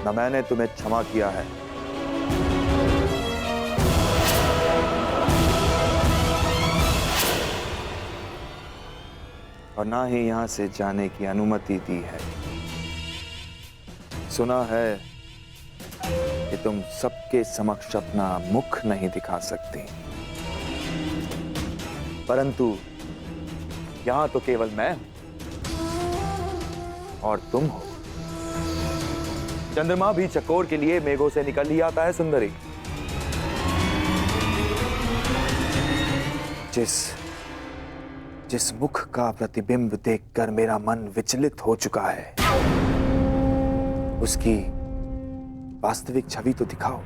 न मैंने तुम्हें क्षमा किया है। और ना ही यहां से जाने की अनुमति दी है। सुना है कि तुम सबके समक्ष अपना मुख नहीं दिखा सकती, परंतु यहां तो केवल मैं और तुम हो। चंद्रमा भी चकोर के लिए मेघों से निकल ही आता है सुंदरी। जिस मुख का प्रतिबिंब देखकर मेरा मन विचलित हो चुका है, उसकी वास्तविक छवि तो दिखाओ।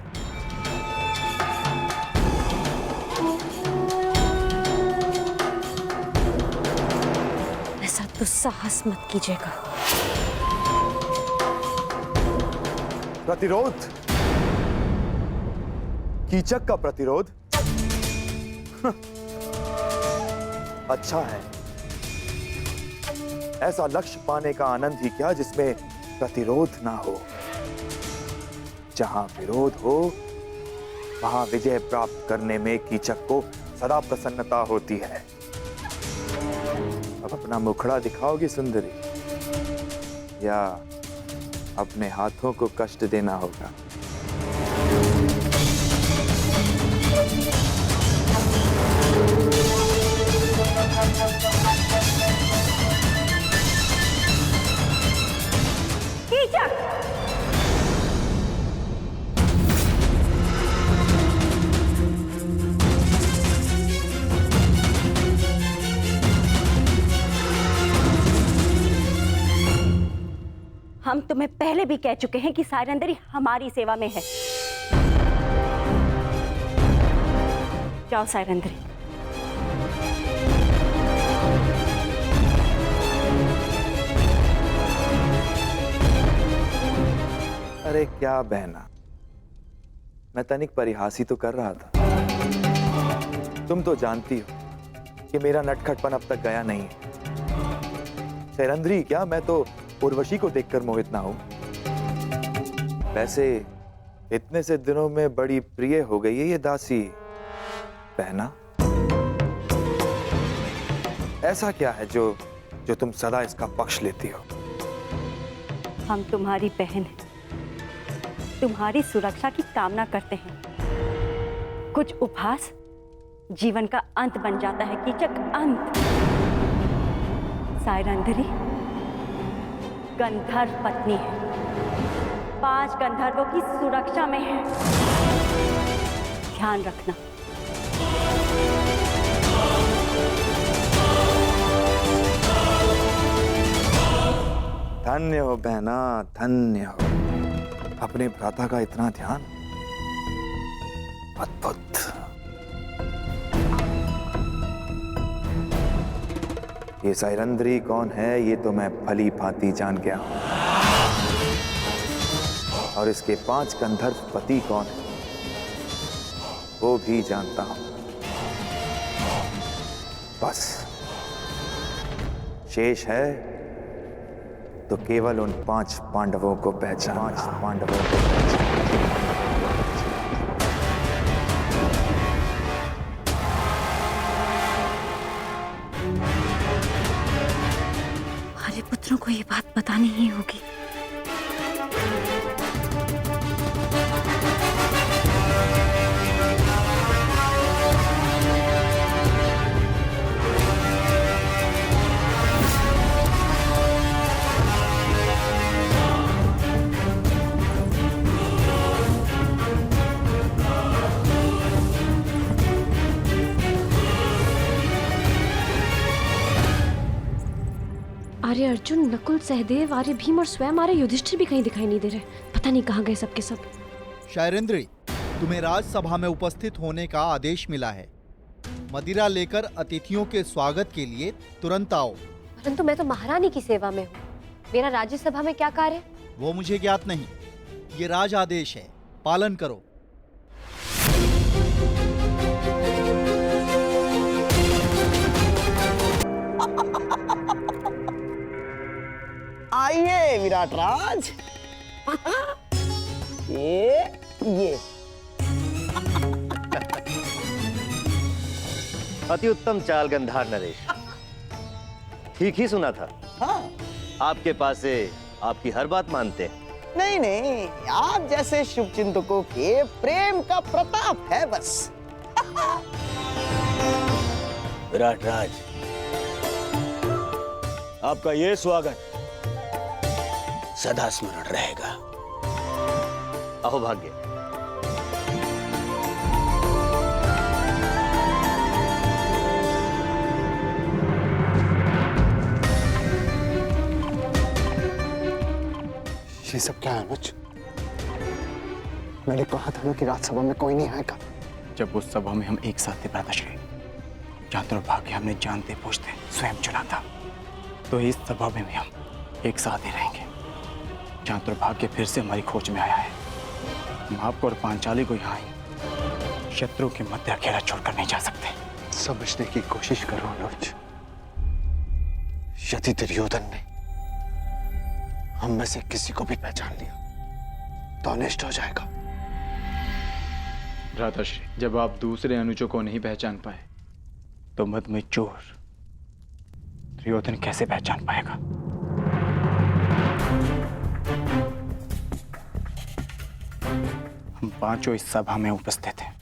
ऐसा दुस्साहस मत कीजिएगा। प्रतिरोध? कीचक का प्रतिरोध? अच्छा है। ऐसा लक्ष्य पाने का आनंद ही क्या जिसमें प्रतिरोध ना हो। जहां विरोध हो वहां विजय प्राप्त करने में कीचक को सदा प्रसन्नता होती है। अब अपना मुखड़ा दिखाओगी सुंदरी, या अपने हाथों को कष्ट देना होगा? कीचक! हम तुम्हें पहले भी कह चुके हैं कि सायरंदरी हमारी सेवा में है। जाओ सायरंदरी। अरे क्या बहना, मैं तनिक परिहास ही तो कर रहा था। तुम तो जानती हो कि मेरा नटखटपन अब तक गया नहीं है। सायरंदरी क्या, मैं तो उर्वशी को देखकर मोहित ना हूं। वैसे इतने से दिनों में बड़ी प्रिय हो गई है ये दासी। बहना, ऐसा क्या है जो तुम सदा इसका पक्ष लेती हो? हम तुम्हारी बहन हैं, तुम्हारी सुरक्षा की कामना करते हैं। कुछ उपहास जीवन का अंत बन जाता है कीचक, अंत। सायरंदरी गंधर्व पत्नी है, 5 गंधर्वों की सुरक्षा में है। ध्यान रखना। धन्य हो बहना, धन्य हो। अपने भ्राता का इतना ध्यान, अद्भुत। ये सायरंदरी कौन है ये तो मैं भली भांति जान गया हूं, और इसके 5 गंधर्व पति कौन है वो भी जानता हूं। बस शेष है तो केवल उन 5 पांडवों को पहचान। हमारे पुत्रों को ये बात बतानी ही होगी। आर्य अर्जुन, नकुल, सहदेव, आर्य भीम और स्वयं आर्य युधिष्ठिर भी कहीं दिखाई नहीं दे रहे। पता नहीं कहाँ गए सबके सब। शायरेंद्री, तुम्हें राजसभा में उपस्थित होने का आदेश मिला है। मदिरा लेकर अतिथियों के स्वागत के लिए तुरंत आओ। परंतु मैं तो महारानी की सेवा में हूँ। मेरा राज्यसभा में क्या कार्य? वो मुझे ज्ञात नहीं। ये राज आदेश है, पालन करो। आइए विराट राज। ये अति उत्तम चाल गंधार नरेश, ठीक ही सुना था। हाँ। आपके पास से आपकी हर बात मानते हैं। नहीं नहीं, आप जैसे शुभचिंतकों के प्रेम का प्रताप है बस। विराट राज, आपका ये स्वागत सदा स्मरण रहेगा। अहोभाग्य। ये सब क्या है अनुज? मैंने कहा था ना कि राज्यसभा में कोई नहीं आएगा। जब उस सभा में हम एक साथ थे भ्राताश्री, जहाँ दुर्भाग्य हमने जानते पूछते स्वयं चुना था, तो इस सभा में भी हम एक साथ ही रहेंगे। जहाँ दुर्भाग्य फिर से हमारी खोज में आया है, हम आपको और पांचाली को यहाँ ही शत्रु के मध्य अकेला छोड़कर नहीं जा सकते। समझने की कोशिश करो अनुज। यदि दुर्योधन ने हम में से किसी को भी पहचान लिया तो अनिष्ट हो जाएगा। भ्राताश्री, जब आप दूसरे अनुजों को नहीं पहचान पाए तो मद में चोर दुर्योधन कैसे पहचान पाएगा? हम पांचों इस सभा में उपस्थित हैं।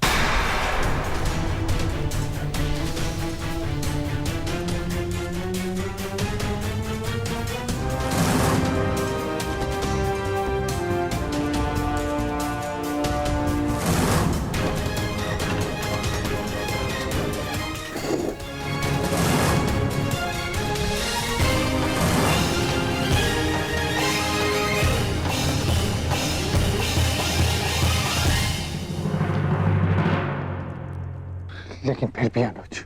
लेकिन फिर भी अनुज,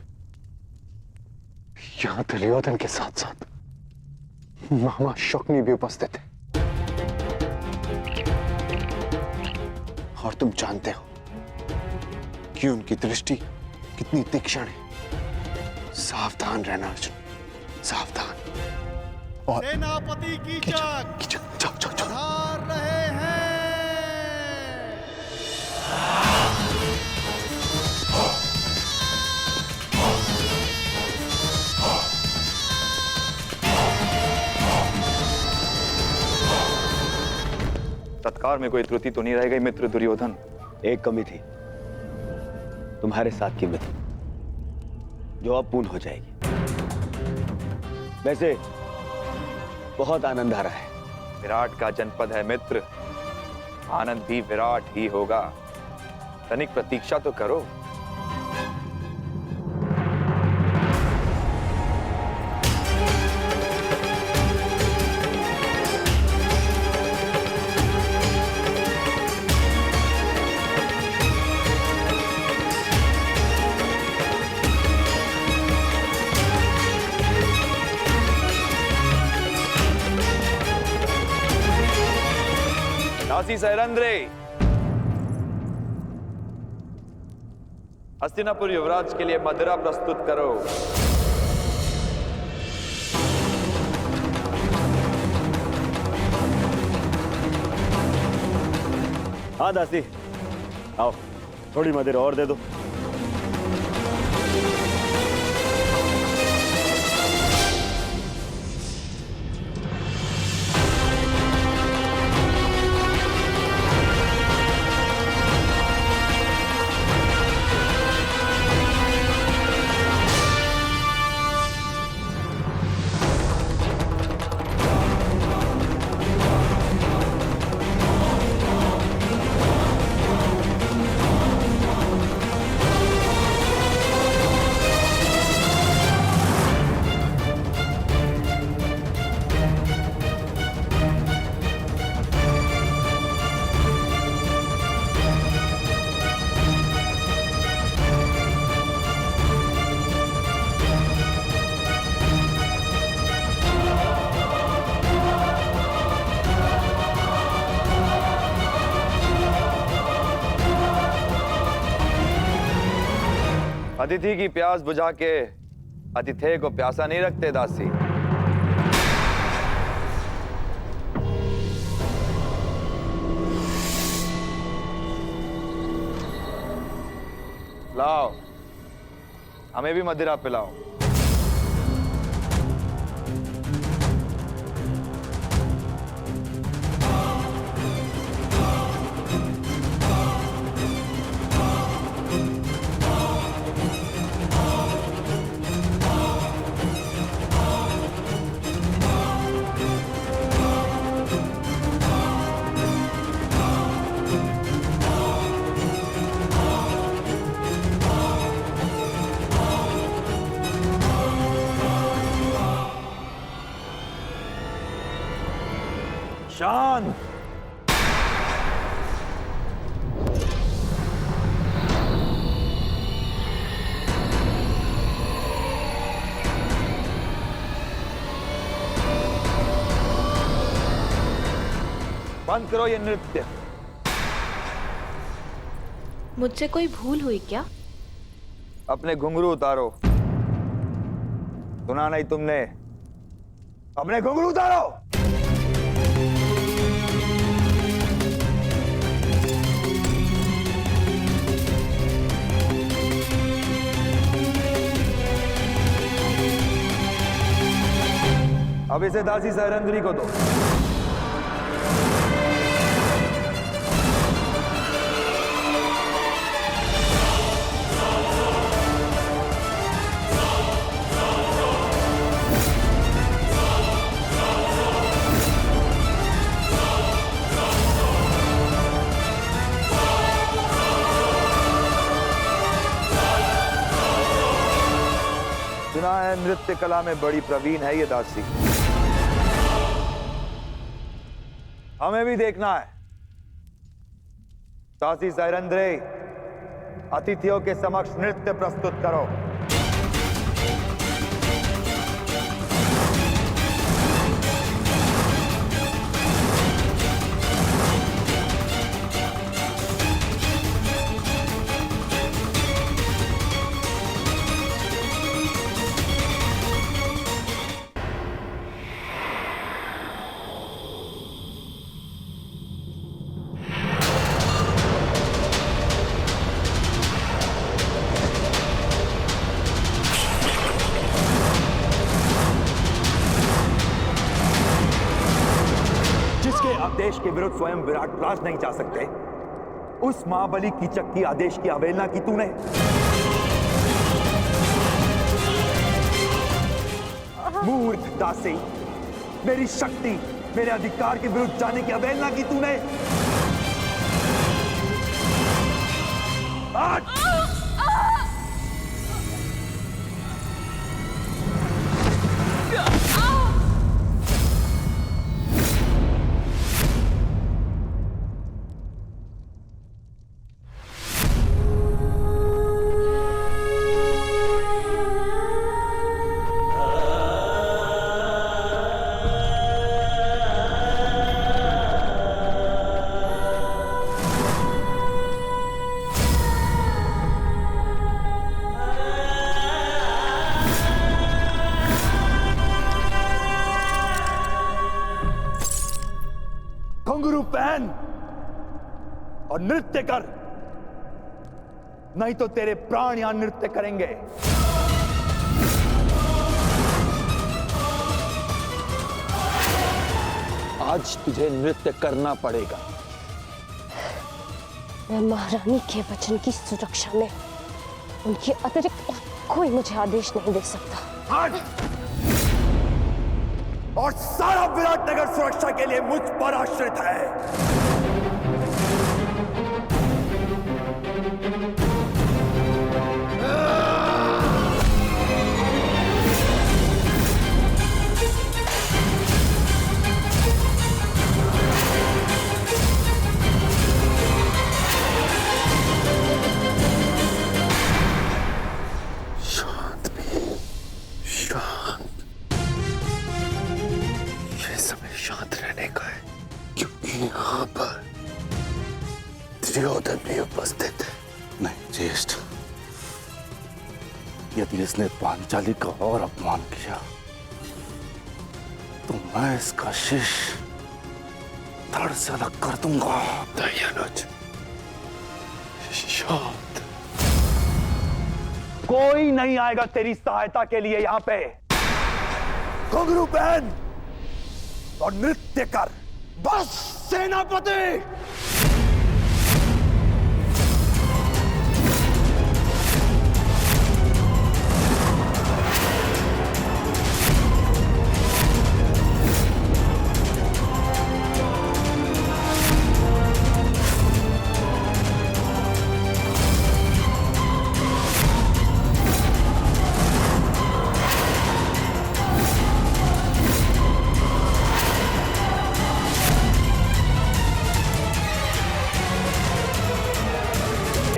यहाँ दुर्योधन के साथ साथ मामा शकुनी भी उपस्थित है। और तुम जानते हो कि उनकी दृष्टि कितनी तीक्ष्ण है। सावधान रहना अर्जुन, सावधान। और सेनापति की जय। जाओ जाओ जाओ। पधार रहे हैं। सत्कार में कोई त्रुटि तो नहीं रह गई मित्र दुर्योधन? एक कमी थी, तुम्हारे साथ की मित्र, जो अब पूर्ण हो जाएगी। वैसे बहुत आनंद आ रहा है। विराट का जनपद है मित्र, आनंद भी विराट ही होगा। तनिक प्रतीक्षा तो करो। दासी सहरंद्रे, हस्तिनापुर युवराज के लिए मदिरा प्रस्तुत करो। हाँ दासी, आओ थोड़ी मदिरा और दे दो। अतिथि की प्यास बुझा के अतिथेय को प्यासा नहीं रखते दासी। लाओ, हमें भी मदिरा पिलाओ। शांत। बंद करो ये नृत्य। मुझसे कोई भूल हुई क्या? अपने घुंघरू उतारो। सुना नहीं तुमने? अपने घुंघरू उतारो। अब इसे दासी सहरंद्री को दो। सुना है नृत्य कला में बड़ी प्रवीण है ये दासी। हमें भी देखना है। दासी सहरंद्री, अतिथियों के समक्ष नृत्य प्रस्तुत करो। आदेश के विरुद्ध स्वयं विराटराज नहीं जा सकते, उस महाबली कीचक की आदेश की अवहेलना की तूने। मूर्ख दासी, मेरी शक्ति, मेरे अधिकार के विरुद्ध जाने की अवहेलना की तूने। आज घुंघरू पहन और नृत्य कर, नहीं तो तेरे प्राण यहां नृत्य करेंगे। आज तुझे नृत्य करना पड़ेगा। मैं महारानी के वचन की सुरक्षा में उनके अतिरिक्त और कोई मुझे आदेश नहीं दे सकता। आज और सारा विराटनगर सुरक्षा के लिए मुझ पर आश्रित है। शांत भी, शांत। ये समय शांत रहने का है, क्योंकि यहाँ पर दुर्योधन भी उपस्थित है। नहीं ज्येष्ठ, यदि इसने पांचाली का और अपमान किया तो मैं इसका शीश धड़ से अलग कर दूंगा। दयानुज, शांत। कोई नहीं आएगा तेरी सहायता के लिए यहां पे। घुंघरू पहन और नृत्य कर, बस सेनापति।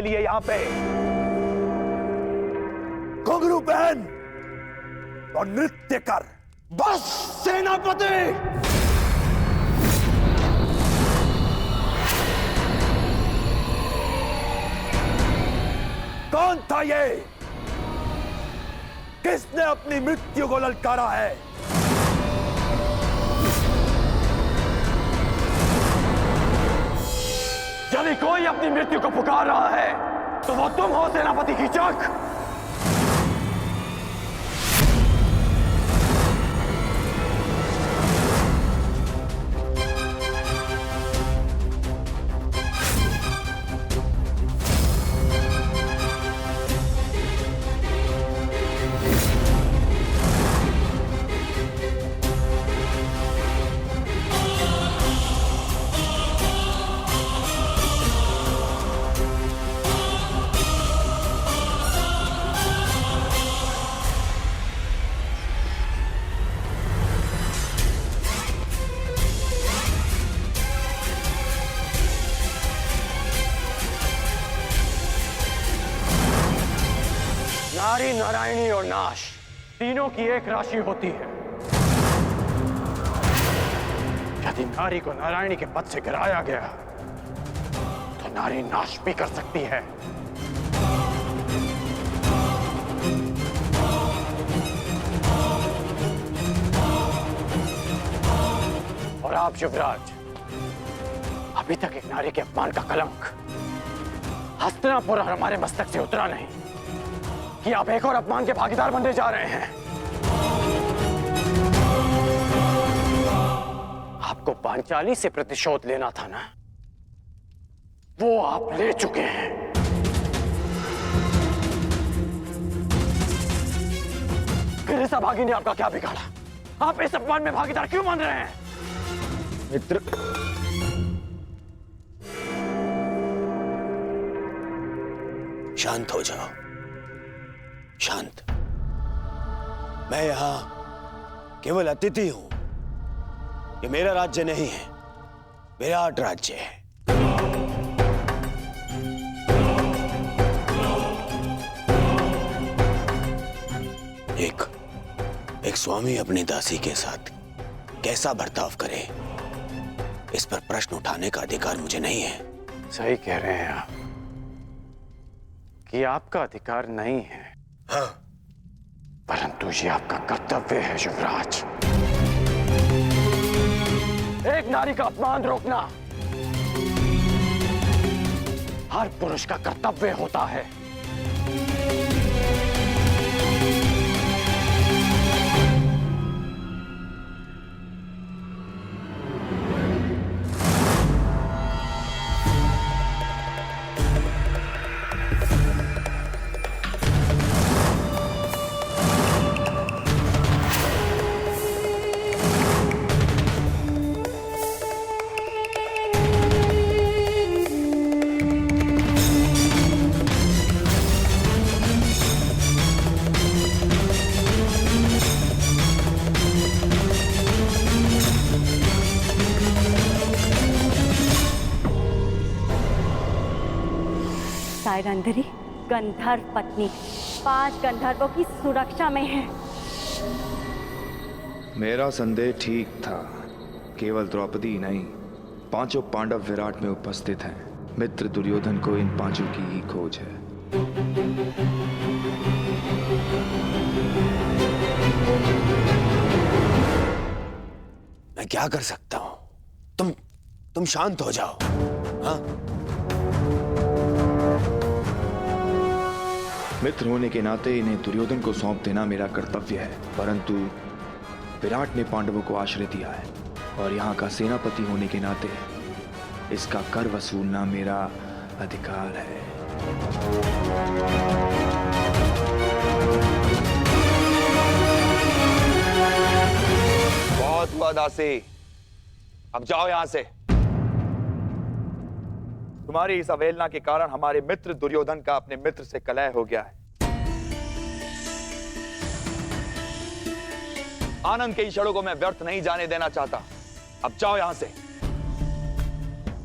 लिए यहां पे घुंघरू पहन और नृत्य कर, बस सेनापति। कौन था ये? किसने अपनी मृत्यु को ललकारा है? यदि कोई अपनी मृत्यु को पुकार रहा है तो वो तुम हो सेनापति कीचक। नारी, नारायणी और नाश तीनों की एक राशि होती है। यदि नारी को नारायणी के पद से गिराया गया तो नारी नाश भी कर सकती है। और आप युवराज, अभी तक एक नारी के अपमान का कलंक हस्तिनापुर और हमारे मस्तक से उतरा नहीं कि आप एक और अपमान के भागीदार बनने जा रहे हैं। आपको पांचाली से प्रतिशोध लेना था ना, वो आप ले चुके हैं। फिर इस अभागी ने आपका क्या बिगाड़ा? आप इस अपमान में भागीदार क्यों मान रहे हैं? मित्र, शांत हो जाओ, शांत। मैं यहां केवल अतिथि हूं। ये मेरा राज्य नहीं है, विराट राज्य है। एक स्वामी अपनी दासी के साथ कैसा बर्ताव करे, इस पर प्रश्न उठाने का अधिकार मुझे नहीं है। सही कह रहे हैं आप कि आपका अधिकार नहीं है। हाँ, परंतु ये आपका कर्तव्य है युवराज। एक नारी का अपमान रोकना हर पुरुष का कर्तव्य होता है। सायरंधरी गंधर्व पत्नी 5 गंधर्वों की सुरक्षा में है। मेरा संदेह ठीक था। केवल द्रौपदी ही नहीं, 5 पांडव विराट में उपस्थित हैं। मित्र दुर्योधन को इन 5 की ही खोज है। मैं क्या कर सकता हूं? तुम शांत हो जाओ। हाँ, मित्र होने के नाते इन्हें दुर्योधन को सौंप देना मेरा कर्तव्य है, परंतु विराट ने पांडवों को आश्रय दिया है और यहाँ का सेनापति होने के नाते इसका कर वसूलना मेरा अधिकार है। बहुत हुआ दासी, अब जाओ यहां से। तुम्हारी इस अवहेलना के कारण हमारे मित्र दुर्योधन का अपने मित्र से कलह हो गया है। आनंद के इन क्षणों को मैं व्यर्थ नहीं जाने देना चाहता। अब जाओ यहां से।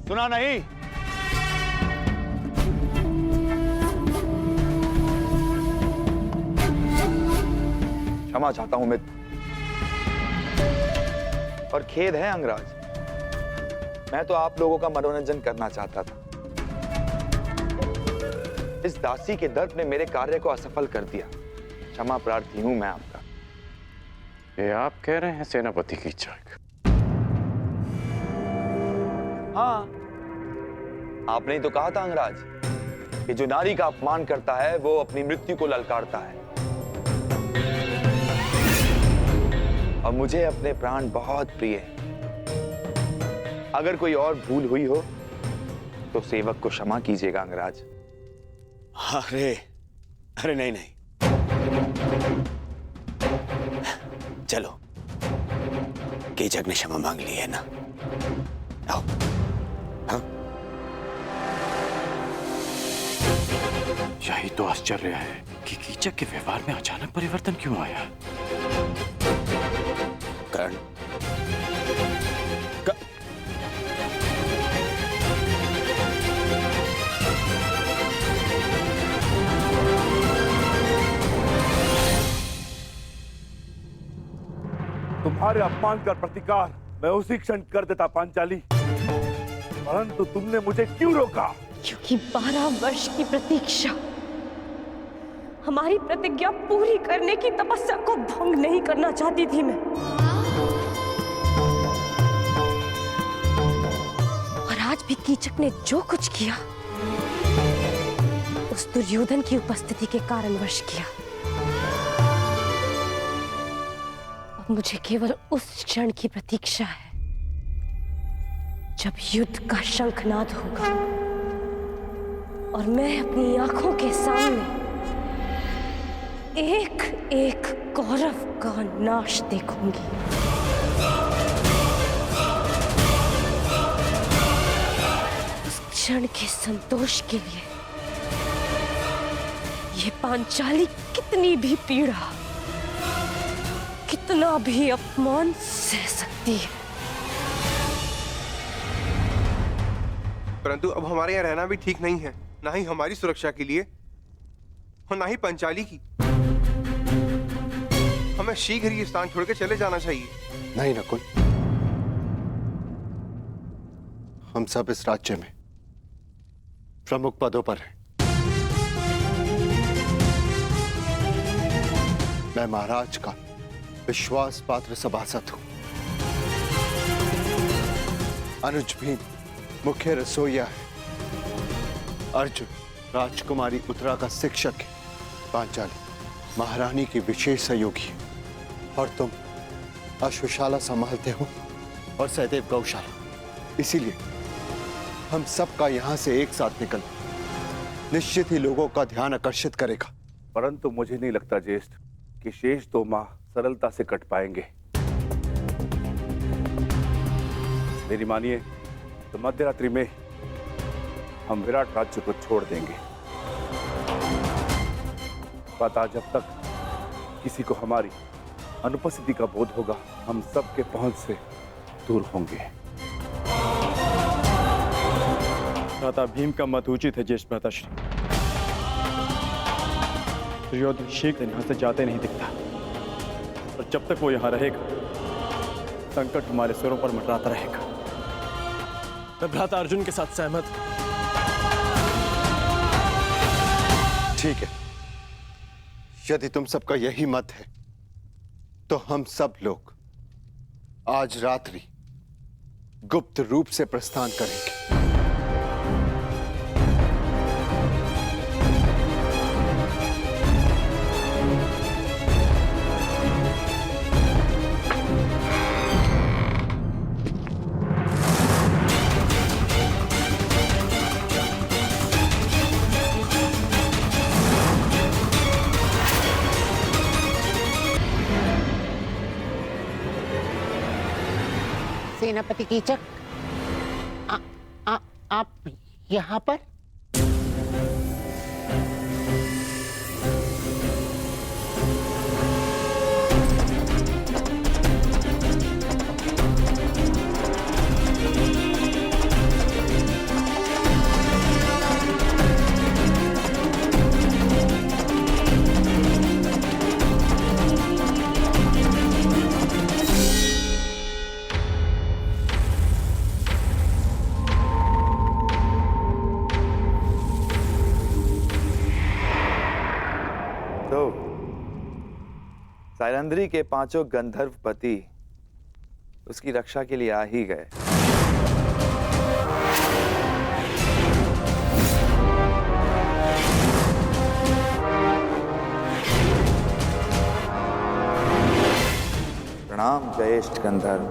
सुना नहीं? क्षमा चाहता हूं मित्र, और खेद है अंगराज, मैं तो आप लोगों का मनोरंजन करना चाहता था। इस दासी के दर्द ने मेरे कार्य को असफल कर दिया। क्षमा प्रार्थी हूं मैं आपका। ये आप कह रहे हैं सेनापति की इच्छा? हाँ, आपने ही तो कहा था अंगराज कि जो नारी का अपमान करता है वो अपनी मृत्यु को ललकारता है, और मुझे अपने प्राण बहुत प्रिय हैं। अगर कोई और भूल हुई हो तो सेवक को क्षमा कीजिएगा अंगराज। अरे अरे नहीं नहीं, चलो, कीचक ने क्षमा मांग ली है ना, आओ। हाँ? यही तो आश्चर्य है कि कीचक के व्यवहार में अचानक परिवर्तन क्यों आया। कर्ण, तुम्हारे अपमान का प्रतिकार मैं उसी क्षण कर देता पांचाली, परंतु तुमने मुझे क्यों रोका? क्योंकि 12 वर्ष की प्रतीक्षा, हमारी प्रतिज्ञा पूरी करने की तपस्या को भंग नहीं करना चाहती थी मैं। और आज भी कीचक ने जो कुछ किया उस दुर्योधन की उपस्थिति के कारणवश किया। मुझे केवल उस क्षण की प्रतीक्षा है जब युद्ध का शंखनाद होगा और मैं अपनी आंखों के सामने एक एक कौरव का नाश देखूंगी। उस क्षण के संतोष के लिए ये पांचाली कितनी भी पीड़ा, कितना भी अपमान सह सकती है। परंतु अब हमारे यहाँ रहना भी ठीक नहीं है, ना ही हमारी सुरक्षा के लिए और ना ही पंचाली की। हमें शीघ्र ही स्थान छोड़कर चले जाना चाहिए। नहीं नकुल, हम सब इस राज्य में प्रमुख पदों पर हैं। मैं महाराज का विश्वास पात्र सभासद हूं। अनुज भी मुख्य रसोइया है। अर्जुन राजकुमारी उत्तरा का शिक्षक है। पांचाली महारानी की विशेष सहयोगी है। और तुम अश्वशाला संभालते हो और सहदेव गौशाला। इसीलिए हम सबका यहां से एक साथ निकलना निश्चित ही लोगों का ध्यान आकर्षित करेगा। परंतु मुझे नहीं लगता ज्येष्ठ कि शेष 2 माह सरलता से कट पाएंगे। मेरी मानिए तो मध्यरात्रि में हम विराट राज्य को छोड़ देंगे। पता जब तक किसी को हमारी अनुपस्थिति का बोध होगा, हम सबके पहुंच से दूर होंगे। भ्राता भीम का मत उचित है ज्येष्ठ भ्राताश्री। दुर्योधन शीघ्र यहाँ से जाते नहीं दिखता, और जब तक वो यहाँ रहेगा संकट हमारे सिरों पर मंडराता रहेगा। मैं भ्राता अर्जुन के साथ सहमत हूं। ठीक है, यदि तुम सबका यही मत है तो हम सब लोग आज रात्रि गुप्त रूप से प्रस्थान करेंगे। सेनापति कीचक, आप यहाँ पर? सायरंध्री के 5 गंधर्व पति उसकी रक्षा के लिए आ ही गए। प्रणाम जयेष्ठ गंधर्व।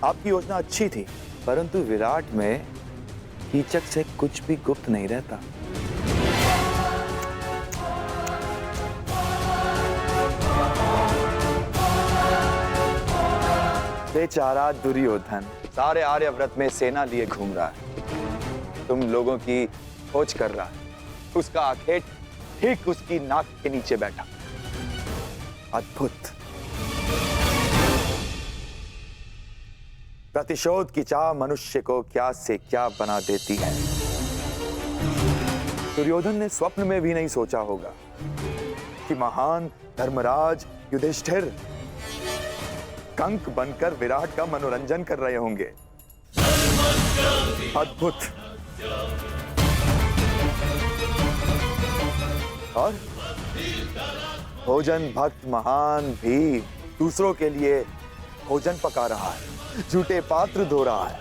आपकी योजना अच्छी थी, परंतु विराट में कीचक से कुछ भी गुप्त नहीं रहता। बेचारा दुर्योधन सारे आर्यव्रत में सेना लिए घूम रहा है, तुम लोगों की खोज कर रहा है। उसका आखेट ठीक उसकी नाक के नीचे बैठा। अद्भुत। प्रतिशोध की चाह मनुष्य को क्या से क्या बना देती है। दुर्योधन ने स्वप्न में भी नहीं सोचा होगा कि महान धर्मराज युधिष्ठिर कंक बनकर विराट का मनोरंजन कर रहे होंगे। अद्भुत। और भोजन भक्त महान भी दूसरों के लिए भोजन पका रहा है, झूठे पात्र धो रहा है।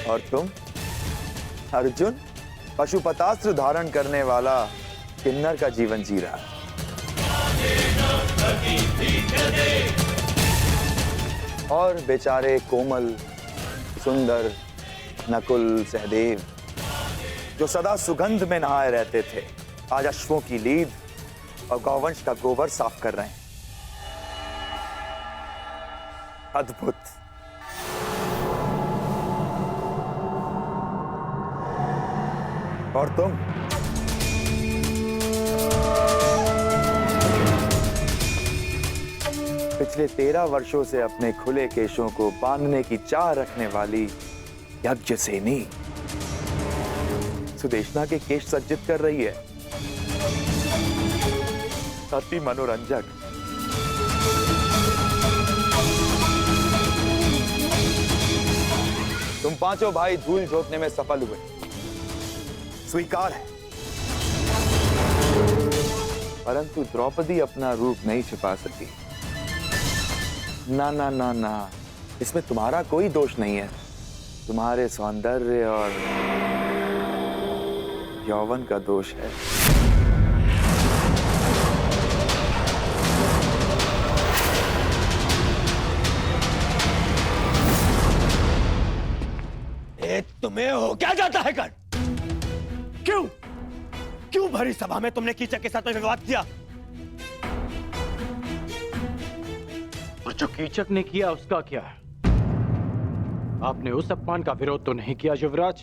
और तुम अर्जुन पशुपतास्त्र धारण करने वाला किन्नर का जीवन जी रहा है। और बेचारे कोमल सुंदर नकुल सहदेव जो सदा सुगंध में नहाए रहते थे, आज अश्वों की लीद और गौवंश का गोबर साफ कर रहे हैं। अद्भुत। और तुम पिछले 13 वर्षों से अपने खुले केशों को बांधने की चाह रखने वाली यज्ञसेनी सुदेशना के केश सज्जित कर रही है। अति मनोरंजक। तुम पांचों भाई धूल झोंकने में सफल हुए, स्वीकार है। परंतु द्रौपदी अपना रूप नहीं छिपा सकी। ना ना ना ना, इसमें तुम्हारा कोई दोष नहीं है। तुम्हारे सौंदर्य और यौवन का दोष है। तुम्हें हो क्या जाता है कर? क्यों भरी सभा में तुमने कीचक के साथ में विवाद किया? और जो कीचक ने किया उसका क्या है? आपने उस अपमान का विरोध तो नहीं किया युवराज?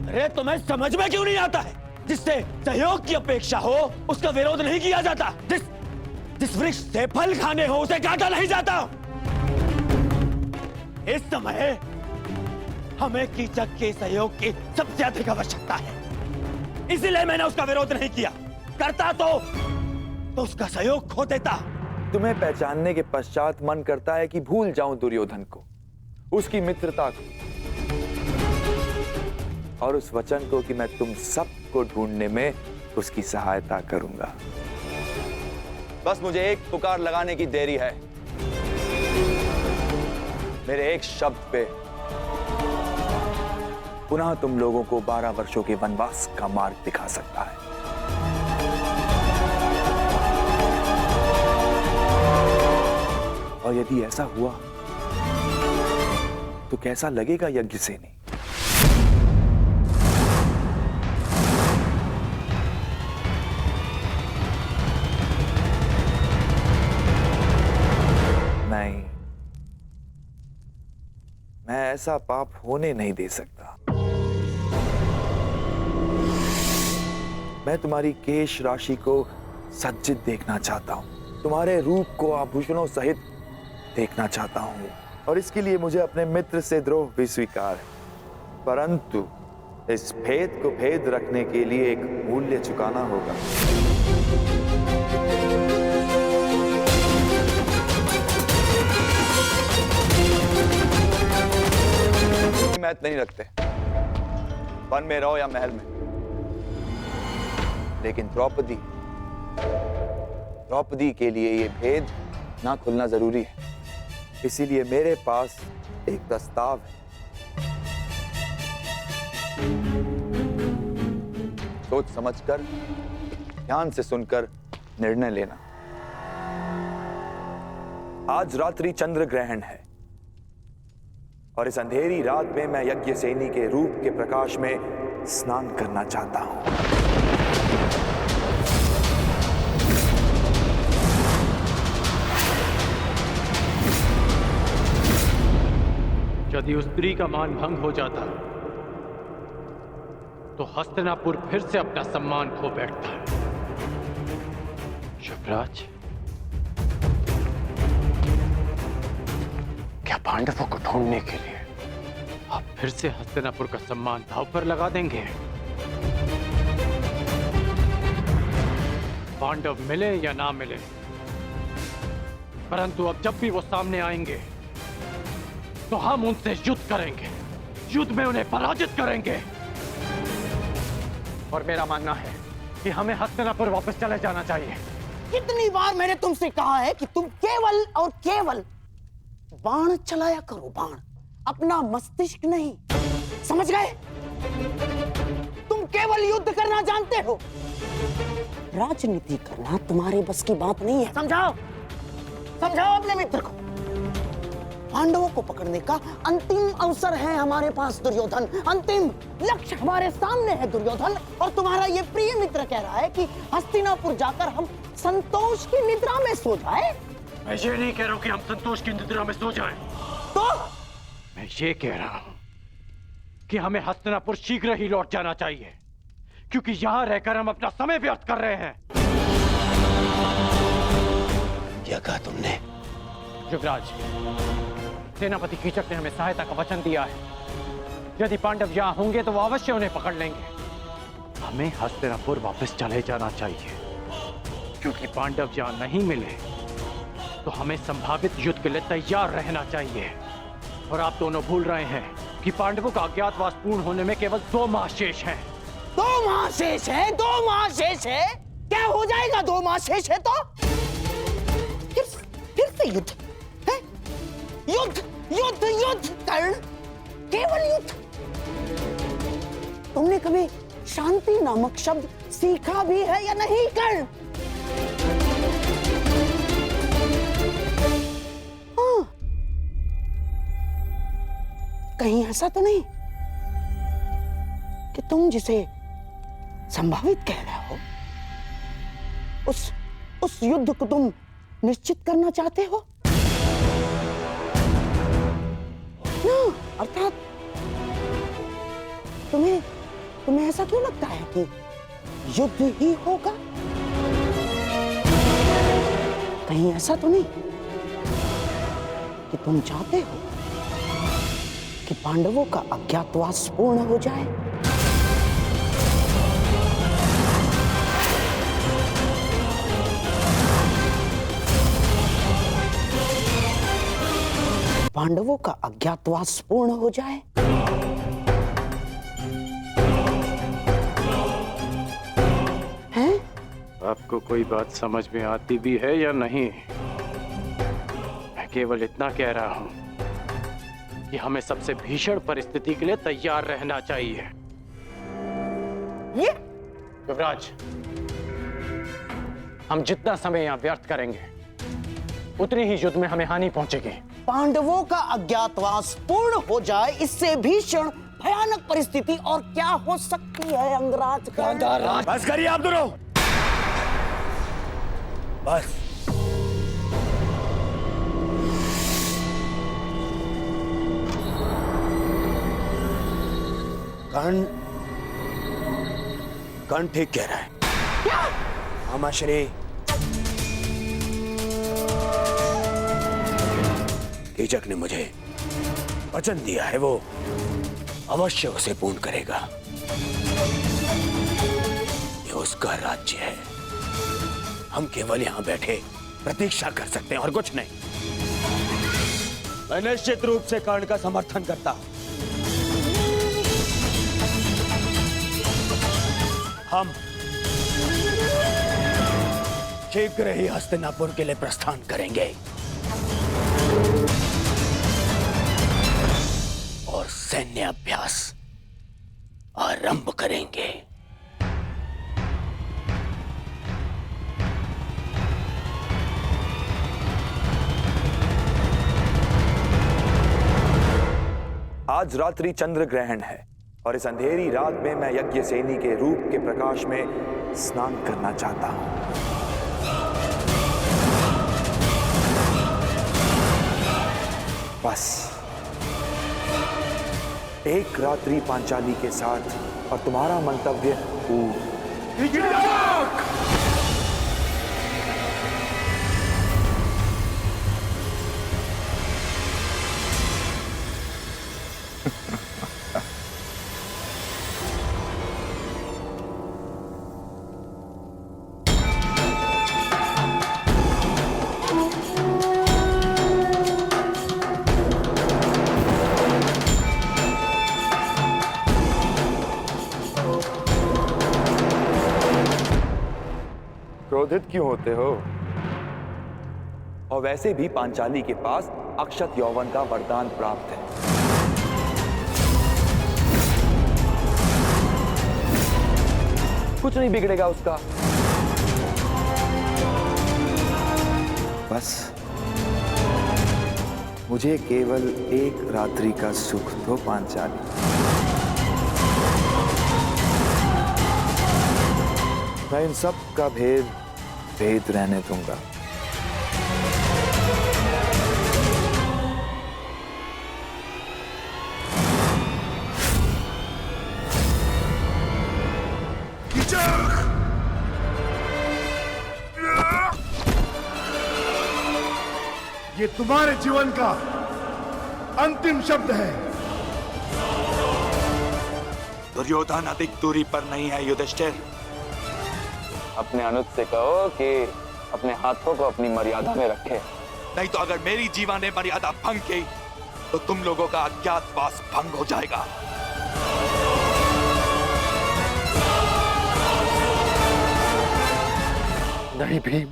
अरे तुम्हें समझ में क्यों नहीं आता है? जिससे सहयोग की अपेक्षा हो उसका विरोध नहीं किया जाता। जिस वृक्ष से फल खाने हो उसे काटा नहीं जाता। इस समय हमें कीचक के सहयोग की सबसे अधिक आवश्यकता है, इसलिए मैंने उसका विरोध नहीं किया। करता तो उसका सहयोग खो देता। तुम्हें पहचानने के पश्चात मन करता है कि भूल जाऊं दुर्योधन को, उसकी मित्रता को और उस वचन को कि मैं तुम सबको ढूंढने में उसकी सहायता करूंगा। बस मुझे एक पुकार लगाने की देरी है। मेरे एक शब्द पे पुनः तुम लोगों को 12 वर्षों के वनवास का मार्ग दिखा सकता है। और यदि ऐसा हुआ तो कैसा लगेगा यज्ञसेनी? मैं ऐसा पाप होने नहीं दे सकता। मैं तुम्हारी केश राशि को सज्जित देखना चाहता हूं, तुम्हारे रूप को आभूषणों सहित देखना चाहता हूं, और इसके लिए मुझे अपने मित्र से द्रोह भी स्वीकार है। परंतु इस भेद को भेद रखने के लिए एक मूल्य चुकाना होगा। महत्व नहीं रखते वन में रहो या महल में, लेकिन द्रौपदी के लिए ये भेद ना खुलना जरूरी है। इसीलिए मेरे पास एक प्रस्ताव है। सोच समझकर, ध्यान से सुनकर निर्णय लेना। आज रात्रि चंद्र ग्रहण है और इस अंधेरी रात में मैं यज्ञसेनी के रूप के प्रकाश में स्नान करना चाहता हूं। यदि उस स्त्री का मान भंग हो जाता तो हस्तिनापुर फिर से अपना सम्मान खो बैठता। युवराज, क्या पांडवों को ढूंढने के लिए आप फिर से हस्तिनापुर का सम्मान दांव पर लगा देंगे? पांडव मिले या ना मिले, परंतु अब जब भी वो सामने आएंगे तो हम उनसे युद्ध करेंगे, युद्ध में उन्हें पराजित करेंगे। और मेरा मानना है कि हमें हस्तिनापुर वापस चले जाना चाहिए। कितनी बार मैंने तुमसे कहा है कि तुम केवल और केवल बाण चलाया करो, बाण, अपना मस्तिष्क नहीं। समझ गए? तुम केवल युद्ध करना जानते हो, राजनीति करना तुम्हारे बस की बात नहीं है। समझाओ, समझाओ अपने मित्र को। पांडवों को पकड़ने का अंतिम अवसर है हमारे पास दुर्योधन, अंतिम लक्ष्य हमारे सामने है दुर्योधन। और तुम्हारा ये प्रिय मित्र कह रहा है कि हस्तिनापुर जाकर हम संतोष की निद्रा में सो जाए। मैं ये नहीं कह रहा हूं कि हम संतोष की निद्रा में सो जाएं। तो मैं ये कह रहा हूं कि हमें हस्तिनापुर शीघ्र ही लौट जाना चाहिए, क्योंकि यहां रहकर हम अपना समय व्यर्थ कर रहे हैं। क्या कहा तुमने? युवराज, सेनापति कीचक ने हमें सहायता का वचन दिया है। यदि पांडव यहां होंगे तो वो अवश्य उन्हें पकड़ लेंगे। हमें हस्तिनापुर वापस चले जाना चाहिए, क्योंकि पांडव यहां नहीं मिले तो हमें संभावित युद्ध के लिए तैयार रहना चाहिए। और आप दोनों भूल रहे हैं कि पांडवों का अज्ञातवास पूर्ण होने में केवल 2 माह शेष हैं। 2 माह शेष है? 2 माह शेष है? क्या हो जाएगा 2 माह शेष है तो? फिर से युद्ध है? युद्ध युद्ध युद्ध कर्ण, केवल युद्ध। तुमने कभी शांति नामक शब्द सीखा भी है या नहीं कर्ण? हाँ, कहीं ऐसा तो नहीं कि तुम जिसे संभावित कह रहे हो उस युद्ध को तुम निश्चित करना चाहते हो ना? अर्थात तुम्हें ऐसा क्यों लगता है कि युद्ध ही होगा? कहीं ऐसा तो नहीं कि तुम चाहते हो कि पांडवों का अज्ञातवास पूर्ण हो जाए? पांडवों का अज्ञातवास पूर्ण हो जाए? हैं? आपको कोई बात समझ में आती भी है या नहीं? मैं केवल इतना कह रहा हूं कि हमें सबसे भीषण परिस्थिति के लिए तैयार रहना चाहिए। युवराज, हम जितना समय यहां व्यर्थ करेंगे उतनी ही युद्ध में हमें हानि पहुंचेगी। पांडवों का अज्ञातवास पूर्ण हो जाए, इससे भीषण भयानक परिस्थिति और क्या हो सकती है अंगराज? बस करिए आप दोनों, बस। कर्ण ठीक कह रहा है। मामाश्री, कीचक ने मुझे वचन दिया है, वो अवश्य उसे पूर्ण करेगा। ये उसका राज्य है। हम केवल यहां बैठे प्रतीक्षा कर सकते हैं और कुछ नहीं। मैं निश्चित रूप से कर्ण का समर्थन करता हूं। हम शीघ्र ही हस्तिनापुर के लिए प्रस्थान करेंगे और सैन्य अभ्यास आरंभ करेंगे। आज रात्रि चंद्र ग्रहण है और इस अंधेरी रात में मैं यज्ञ सेनी के रूप के प्रकाश में स्नान करना चाहता हूं। बस एक रात्रि पांचाली के साथ और तुम्हारा मंतव्य पूर्ण। क्रोधित क्यों होते हो? और वैसे भी पांचाली के पास अक्षत यौवन का वरदान प्राप्त है। कुछ नहीं बिगड़ेगा उसका। बस मुझे केवल एक रात्रि का सुख दो पांचाली। मैं इन सब का भेद रहने दूंगा। ये तुम्हारे जीवन का अंतिम शब्द है। दुर्योधन अधिक दूरी पर नहीं है युधिष्ठिर। अपने अनुज से कहो कि अपने हाथों को अपनी मर्यादा में रखे। नहीं तो अगर मेरी जीवा ने मर्यादा भंग की तो तुम लोगों का अज्ञातवास भंग हो जाएगा। नहीं भीम,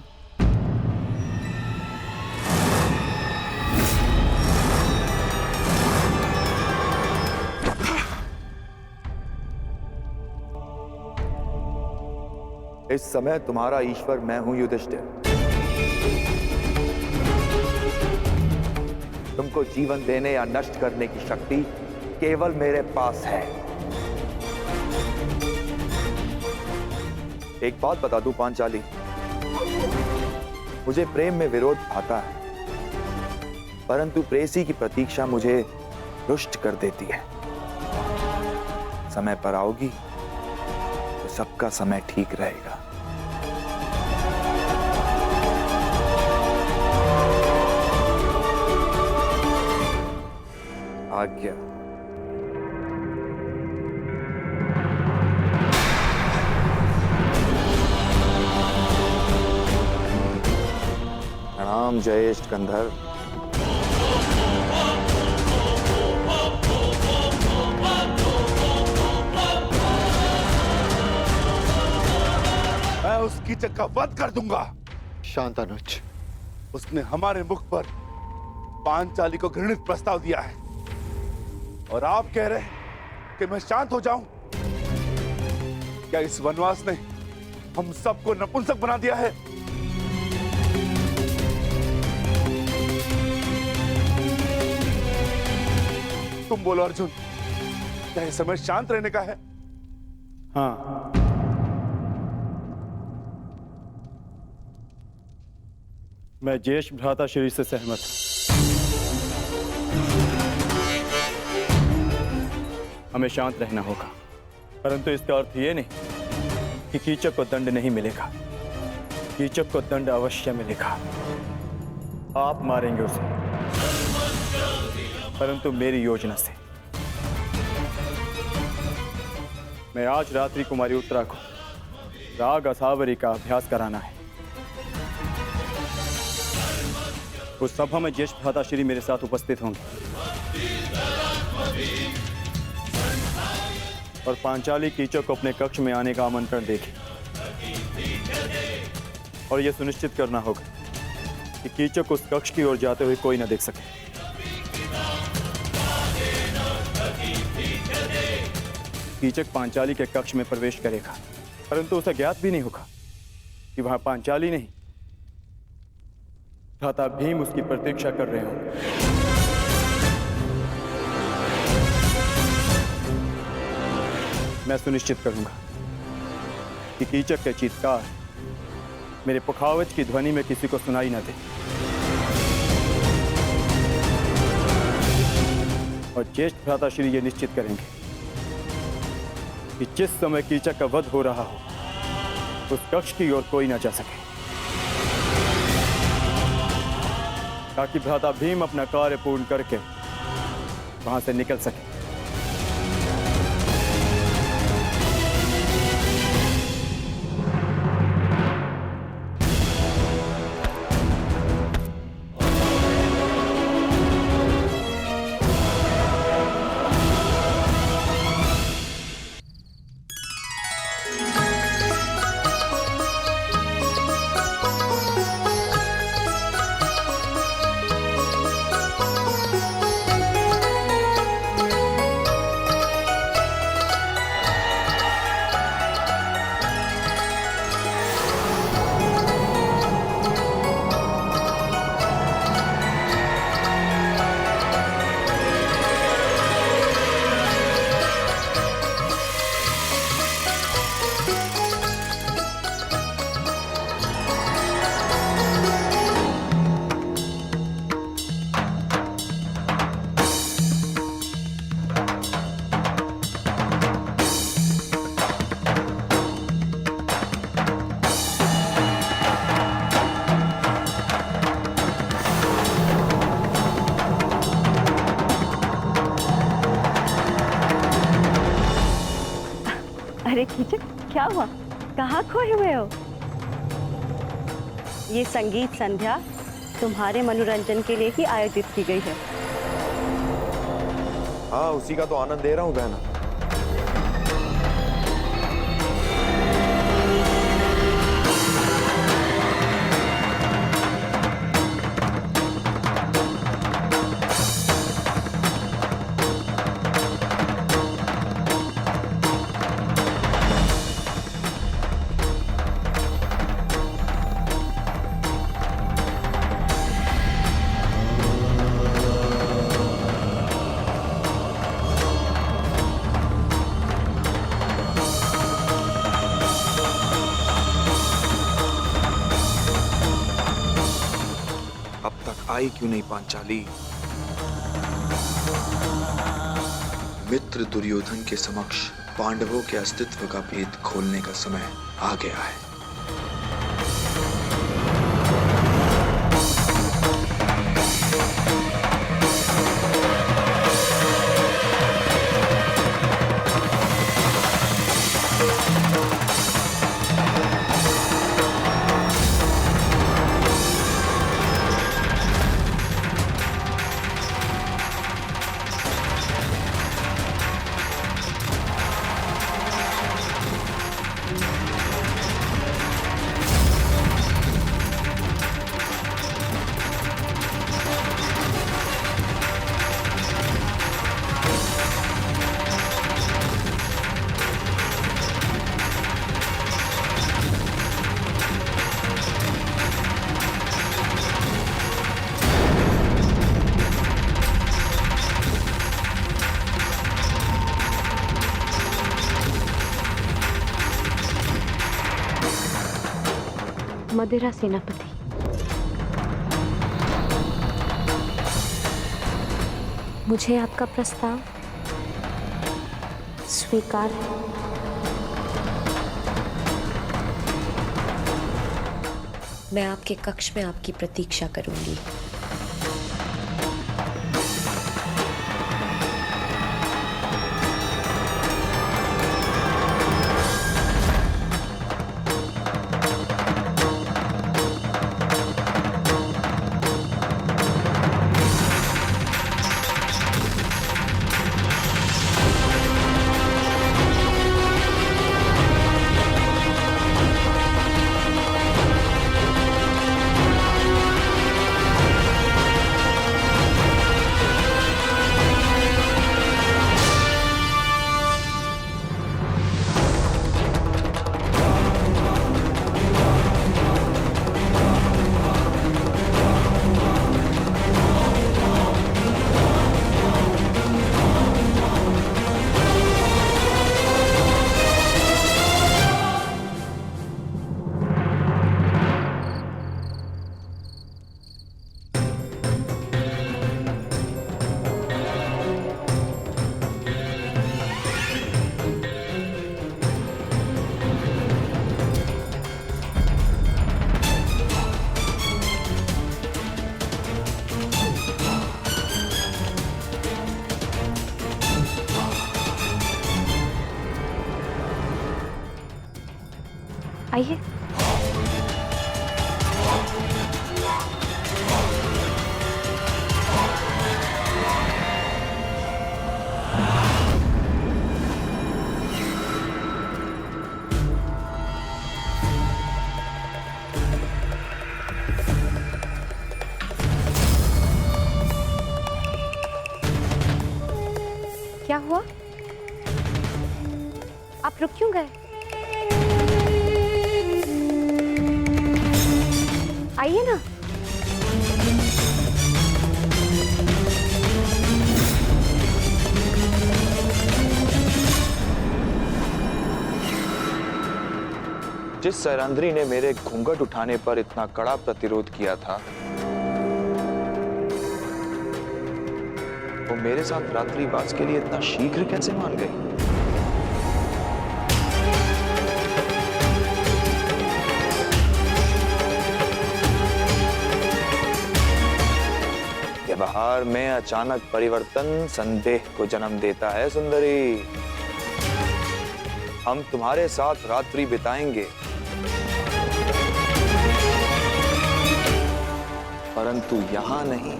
इस समय तुम्हारा ईश्वर मैं हूं युधिष्ठिर। तुमको जीवन देने या नष्ट करने की शक्ति केवल मेरे पास है। एक बात बता दूं पांचाली, मुझे प्रेम में विरोध आता है, परंतु प्रेसी की प्रतीक्षा मुझे रुष्ट कर देती है। समय पर आओगी तो सबका समय ठीक रहेगा। आज्ञा। प्रणाम जयेष्ठ गंधर्व। मैं उसकी जगह वध कर दूंगा। शांत अनुज। उसने हमारे मुख पर पांचाली को घृणित प्रस्ताव दिया है और आप कह रहे हैं कि मैं शांत हो जाऊं? क्या इस वनवास ने हम सबको नपुंसक बना दिया है? तुम बोलो अर्जुन, क्या इस समय शांत रहने का है? हाँ, मैं ज्येष्ठ भ्राता श्री से सहमत हूं। हमें शांत रहना होगा, परंतु इसका अर्थ ये नहीं कि कीचक को दंड नहीं मिलेगा। कीचक को दंड अवश्य मिलेगा। आप मारेंगे उसे, परंतु मेरी योजना से। मैं आज रात्रि कुमारी उत्तरा को राग असावरी का अभ्यास कराना है। उस सभा में ज्येष्ठ भ्राताश्री मेरे साथ उपस्थित होंगे और पांचाली कीचक को अपने कक्ष में आने का आमंत्रण देगी। और यह सुनिश्चित करना होगा कि कीचक उस कक्ष की ओर जाते हुए कोई न देख सके। कीचक पांचाली के कक्ष में प्रवेश करेगा, परंतु उसे ज्ञात भी नहीं होगा कि वहां पांचाली नहीं, भ्राता भीम उसकी प्रतीक्षा कर रहे होंगे। मैं सुनिश्चित करूंगा कि कीचक के चीत्कार मेरे पुखावज की ध्वनि में किसी को सुनाई न दे। और ज्येष्ठ भ्राताश्री ये निश्चित करेंगे कि जिस समय कीचक का वध हो रहा हो उस कक्ष की ओर कोई न जा सके, ताकि भ्राता भीम अपना कार्य पूर्ण करके वहां से निकल सके। अरे कीचक, क्या हुआ? कहाँ खोए हुए हो? ये संगीत संध्या तुम्हारे मनोरंजन के लिए ही आयोजित की गई है। हाँ, उसी का तो आनंद ले रहा हूँ बहना। आई क्यों नहीं पांचाली? मित्र दुर्योधन के समक्ष पांडवों के अस्तित्व का भेद खोलने का समय आ गया है। मदिरा सेनापति, मुझे आपका प्रस्ताव स्वीकार। मैं आपके कक्ष में आपकी प्रतीक्षा करूंगी। आइए। क्या हुआ? आप रुक क्यों गए? आइए ना। जिस सैरंध्री ने मेरे घूंघट उठाने पर इतना कड़ा प्रतिरोध किया था, वो मेरे साथ रात्रिवास के लिए इतना शीघ्र कैसे मान गई? व्यवहार में अचानक परिवर्तन संदेह को जन्म देता है सुंदरी। हम तुम्हारे साथ रात्रि बिताएंगे, परंतु यहां नहीं,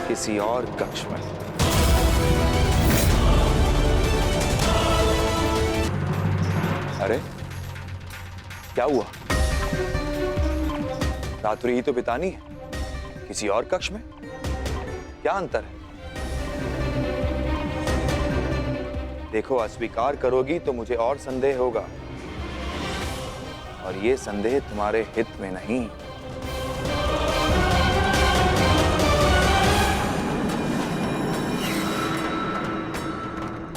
किसी और कक्ष में। अरे क्या हुआ? रात्रि ही तो बितानी है, किसी और कक्ष में क्या अंतर है? देखो, अस्वीकार करोगी तो मुझे और संदेह होगा, और ये संदेह तुम्हारे हित में नहीं।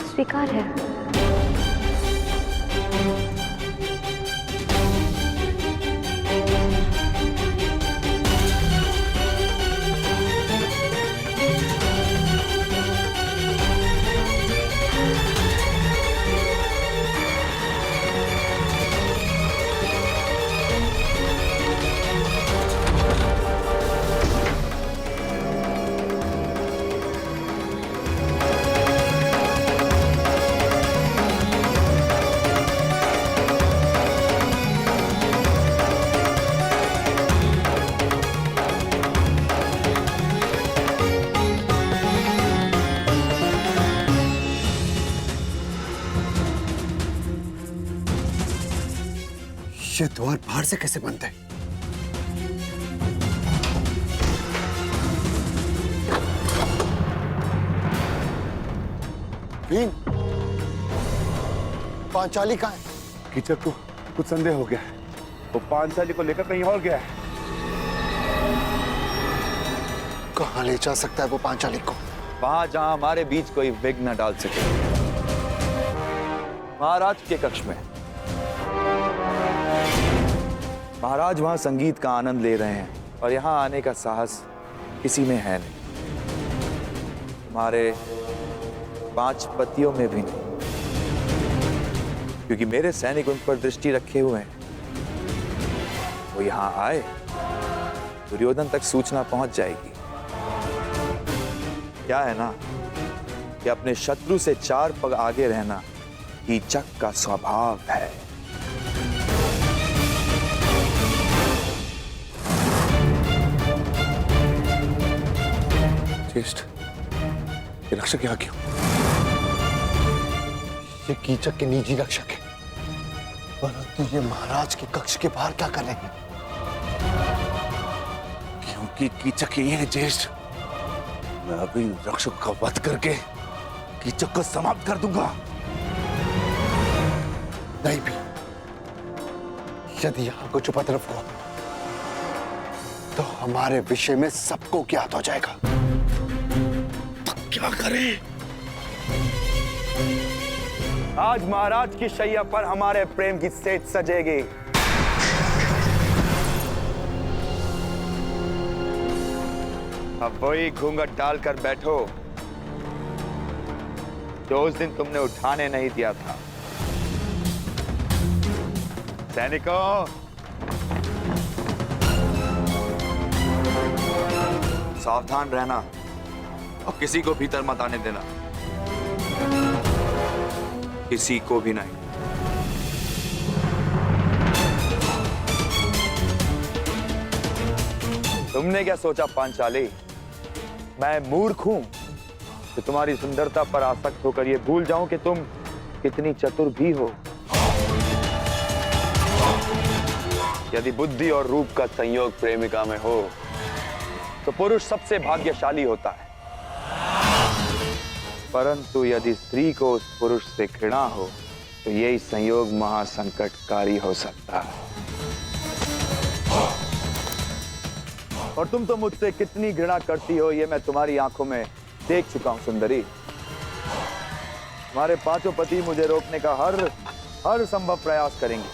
स्वीकार है। ये द्वार बाहर से कैसे बंद है? भीम, पांचाली कहाँ है? कीचक को कुछ संदेह हो गया है, वो पांचाली को लेकर कहीं और गया है। कहाँ ले जा सकता है वो पांचाली को? वहां जहां हमारे बीच कोई विघ्न न डाल सके, महाराज के कक्ष में। महाराज वहां संगीत का आनंद ले रहे हैं और यहां आने का साहस किसी में है नहीं। तुम्हारे 5 पतियों में भी नहीं, क्योंकि मेरे सैनिक उन पर दृष्टि रखे हुए हैं। वो यहां आए, दुर्योधन तक सूचना पहुंच जाएगी। क्या है ना कि अपने शत्रु से 4 पग आगे रहना कीचक का स्वभाव है। ज्येष्ठ, ये रक्षक यहाँ क्यों? ये कीचक के निजी रक्षक है, परंतु ये महाराज के कक्ष के बाहर क्या कर रहे हैं? क्योंकि कीचक यही है ज्येष्ठ। मैं अभी रक्षक का वध करके कीचक को समाप्त कर दूंगा। नहीं भी, यदि यहाँ कुछ उपद्रव हुआ तो हमारे विषय में सबको ज्ञात हो जाएगा। तो क्या करें? आज महाराज की शैया पर हमारे प्रेम की सेज सजेगी। अब वही घूंघट डालकर बैठो जो उस दिन तुमने उठाने नहीं दिया था। सैनिकों, सावधान रहना और किसी को भीतर मत आने देना, किसी को भी नहीं। तुमने क्या सोचा पांचाली, मैं मूर्ख हूं कि तुम्हारी सुंदरता पर आसक्त होकर यह भूल जाऊं कि तुम कितनी चतुर भी हो। यदि बुद्धि और रूप का संयोग प्रेमिका में हो तो पुरुष सबसे भाग्यशाली होता है, परंतु यदि स्त्री को उस पुरुष से घृणा हो तो यही संयोग महासंकटकारी हो सकता है। और तुम तो मुझसे कितनी घृणा करती हो ये मैं तुम्हारी आंखों में देख चुका हूं सुंदरी। तुम्हारे 5 पति मुझे रोकने का हर संभव प्रयास करेंगे,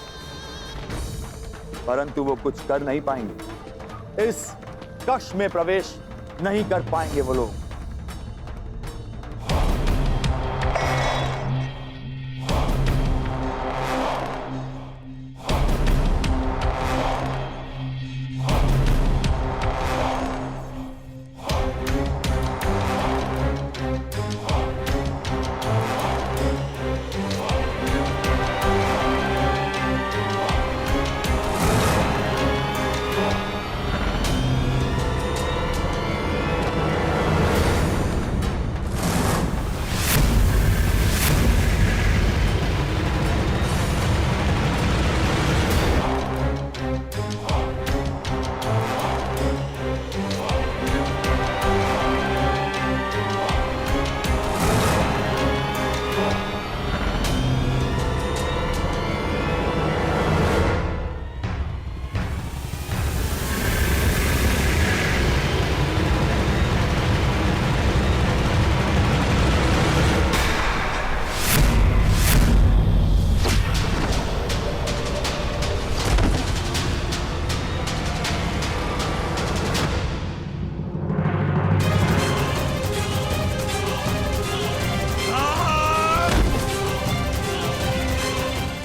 परंतु वो कुछ कर नहीं पाएंगे। इस कक्ष में प्रवेश नहीं कर पाएंगे वो लोग।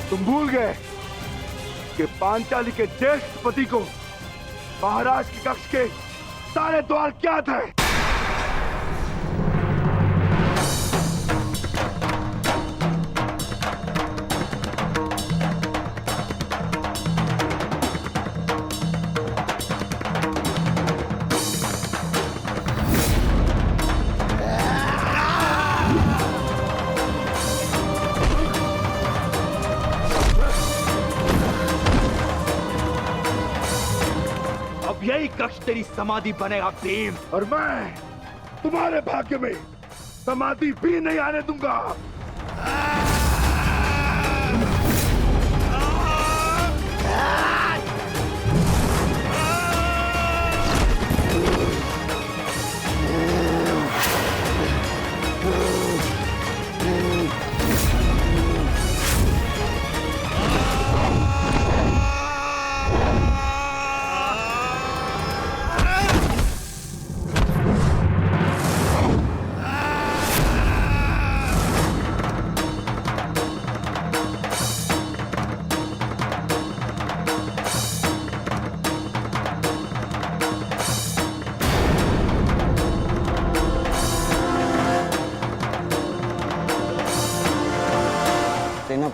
तुम भूल गए कि पांचाली के ज्येष्ठ पति को महाराज के कक्ष के सारे द्वार ज्ञात है। यही कक्ष तेरी समाधि बनेगा भीम, और मैं तुम्हारे भाग्य में समाधि भी नहीं आने दूंगा।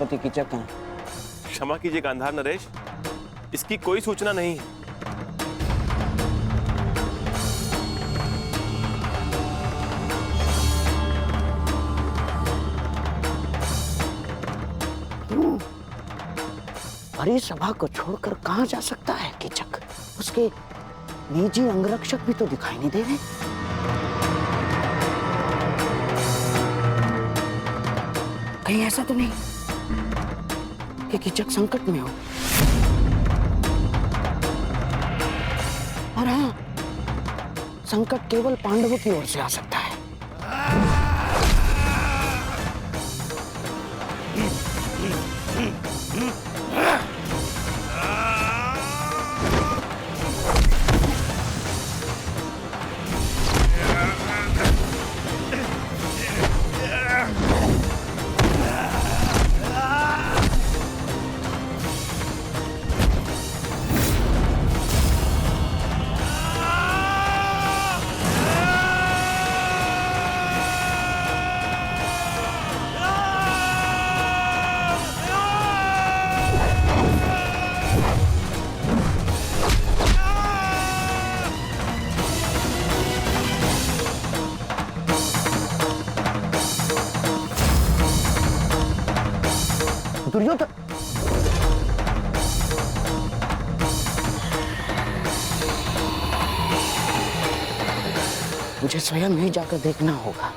सेनापति कीचक कहाँ? क्षमा कीजिए गांधार नरेश, इसकी कोई सूचना नहीं है। क्यों? बड़ी सभा को छोड़कर कहां जा सकता है कीचक? उसके निजी अंगरक्षक भी तो दिखाई नहीं दे रहे। कहीं ऐसा तो नहीं कि कीचक संकट में हो? और हाँ, संकट केवल पांडवों की ओर से आ सकता है। दुर्योधन, मुझे स्वयं ही जाकर देखना होगा